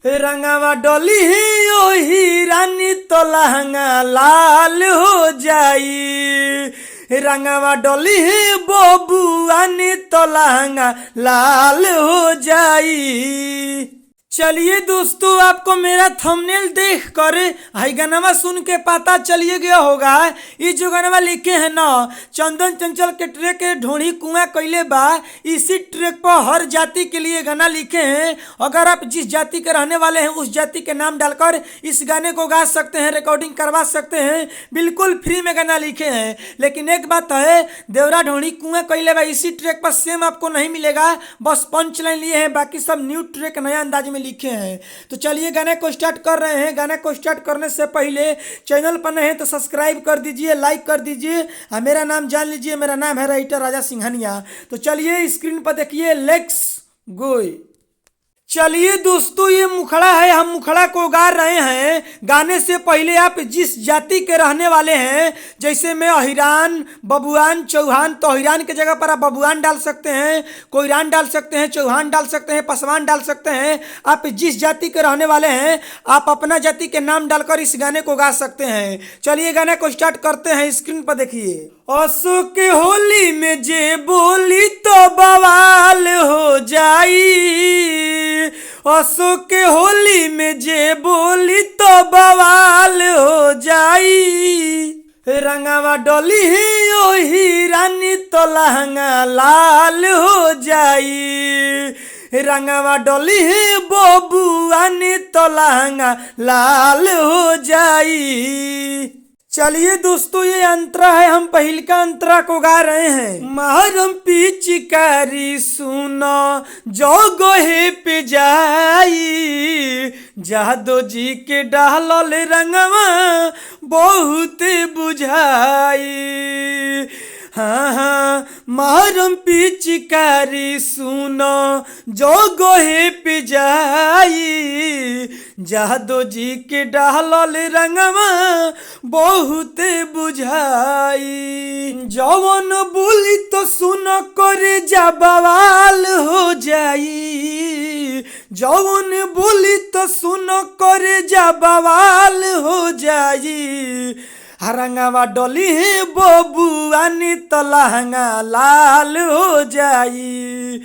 रंगावा डोली ही ओही रानी तो लहंगा लाल हो जाई। रंगावा डोली ही बबुआनी तो लहंगा लाल हो जाई। चलिए दोस्तों, आपको मेरा थंबनेल देख कर हाई गाना सुन के पता चलिए गया होगा। ये जो गाना लिखे हैं ना, चंदन चंचल के ट्रैक के ढोड़ी कुआं कैले बा। इसी ट्रैक पर हर जाति के लिए गाना लिखे हैं। अगर आप जिस जाति के रहने वाले हैं उस जाति के नाम डालकर इस गाने को गा सकते हैं, रिकॉर्डिंग करवा सकते हैं। बिल्कुल फ्री में गाना लिखे हैं। लेकिन एक बात है, देवरा ढोड़ी कुआं कैले बा इसी ट्रैक पर सेम आपको नहीं मिलेगा। बस पंच लाइन लिए हैं, बाकी सब न्यू ट्रैक नया अंदाज में लिखे हैं। तो चलिए गाने को स्टार्ट कर रहे हैं। गाने को स्टार्ट करने से पहले चैनल पर नए हैं तो सब्सक्राइब कर दीजिए, लाइक कर दीजिए और मेरा नाम जान लीजिए। मेरा नाम है राइटर राजा सिंघानिया। तो चलिए स्क्रीन पर देखिए, लेट्स गो। चलिए दोस्तों, ये मुखड़ा है, हम मुखड़ा को गा रहे हैं। गाने से पहले आप जिस जाति के रहने वाले हैं, जैसे मैं अहिरान, बबुआन, चौहान, तो अहिरान के जगह पर आप बबुआन डाल सकते हैं, कोईरान डाल सकते हैं, चौहान डाल सकते हैं, पसवान डाल सकते हैं। आप जिस जाति के रहने वाले हैं आप अपना जाति के नाम डालकर इस गाने को गा सकते हैं। चलिए गाने को स्टार्ट करते हैं। स्क्रीन पर देखिए। असो के होली में जे बोली तो बवाल हो जाई। असो के होली में जे बोली तो बवाल हो जाई। रंगावा डोली ही ओही रानी तो लहंगा लाल हो जाई। रंगावा डोली ही बबुआनी तो लहंगा लाल हो जाई। चलिए दोस्तों, ये अंतरा है, हम पहिल का अंतरा को गा रहे हैं। महरम पिचकारी सुनो जो गोहे पे जाई। जादो जी के डालल रंगवा बहुत बुझाई। हाँ हाँ, महरम पिचकारी सुनो जो गोहे पे जाई। जादो जी के डालल रंगवा बहुत बुझाई। जवन बोली तो सुन करे जा बवाल हो जाई। जवन बोली तो सुन करे जा बवाल हो जाई। रंगावा डोली है बबुआनी तो लहंगा लाल हो जाई।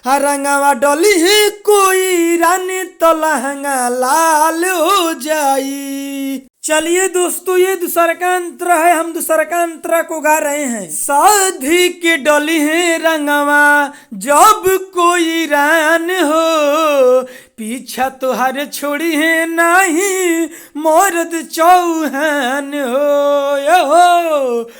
रंगावा डोली है कोई रानी तो लहंगा लाल हो जाई। चलिए दोस्तों, ये दूसरा का अंतरा है, हम दूसरा का अंतरा को गा रहे हैं। साधी के डोली है रंगवा जब कोई रान हो। पीछा तुहारे छोड़ी है नहीं मर्द चौहान हो।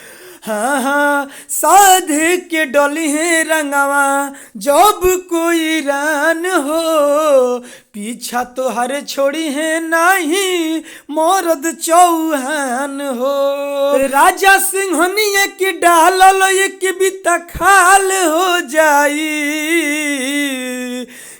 हाँ हाँ, साधे के डोली है रंगवा जब कोई रान हो। पीछा तो हर छोड़ी है नहीं मर्द चौहान हो। राजा सिंहनिया के डालल एक बिता खाल हो जाई।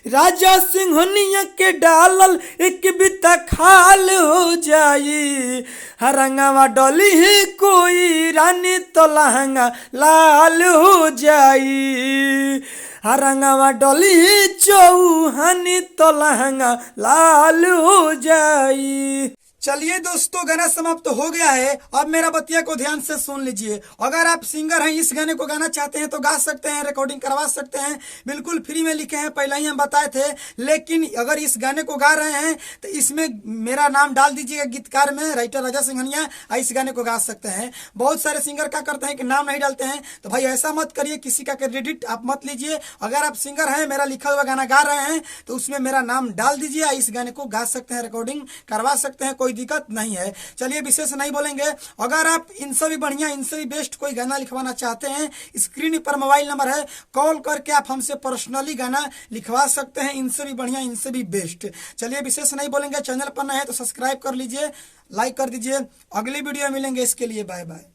राजा सिंहनिया के डालल एक बिता खाल हो जाई। रंगावा डोली है कोई रानी तो लहंगा लाल हो जाई। रंगावा डोली है चौहानी तो लहंगा लाल हो जाई। चलिए दोस्तों, गाना समाप्त हो गया है। अब मेरा बतिया को ध्यान से सुन लीजिए। अगर आप सिंगर हैं, इस गाने को गाना चाहते हैं तो गा सकते हैं, रिकॉर्डिंग करवा सकते हैं। बिल्कुल फ्री में लिखे हैं, पहले ही हम बताए थे। लेकिन अगर इस गाने को गा रहे हैं तो इसमें मेरा नाम डाल दीजिएगा गीतकार में, राइटर राजा सिंघानिया। इस गाने को गा सकते हैं। बहुत सारे सिंगर क्या करते हैं कि नाम नहीं डालते हैं, तो भाई ऐसा मत करिए, किसी का क्रेडिट आप मत लीजिए। अगर आप सिंगर हैं, मेरा लिखा हुआ गाना गा रहे हैं तो उसमें मेरा नाम डाल दीजिए। इस गाने को गा सकते हैं, रिकॉर्डिंग करवा सकते हैं, कोई दिक्कत नहीं है। चलिए विशेष नहीं बोलेंगे। अगर आप इनसे भी बढ़िया, इनसे भी बेस्ट कोई गाना लिखवाना चाहते हैं, स्क्रीन पर मोबाइल नंबर है, कॉल करके आप हमसे पर्सनली गाना लिखवा सकते हैं। इनसे भी बढ़िया, इनसे भी बेस्ट। चलिए विशेष नहीं बोलेंगे। चैनल पर नए हैं तो सब्सक्राइब कर लीजिए, लाइक कर दीजिए। अगली वीडियो मिलेंगे, इसके लिए बाय बाय।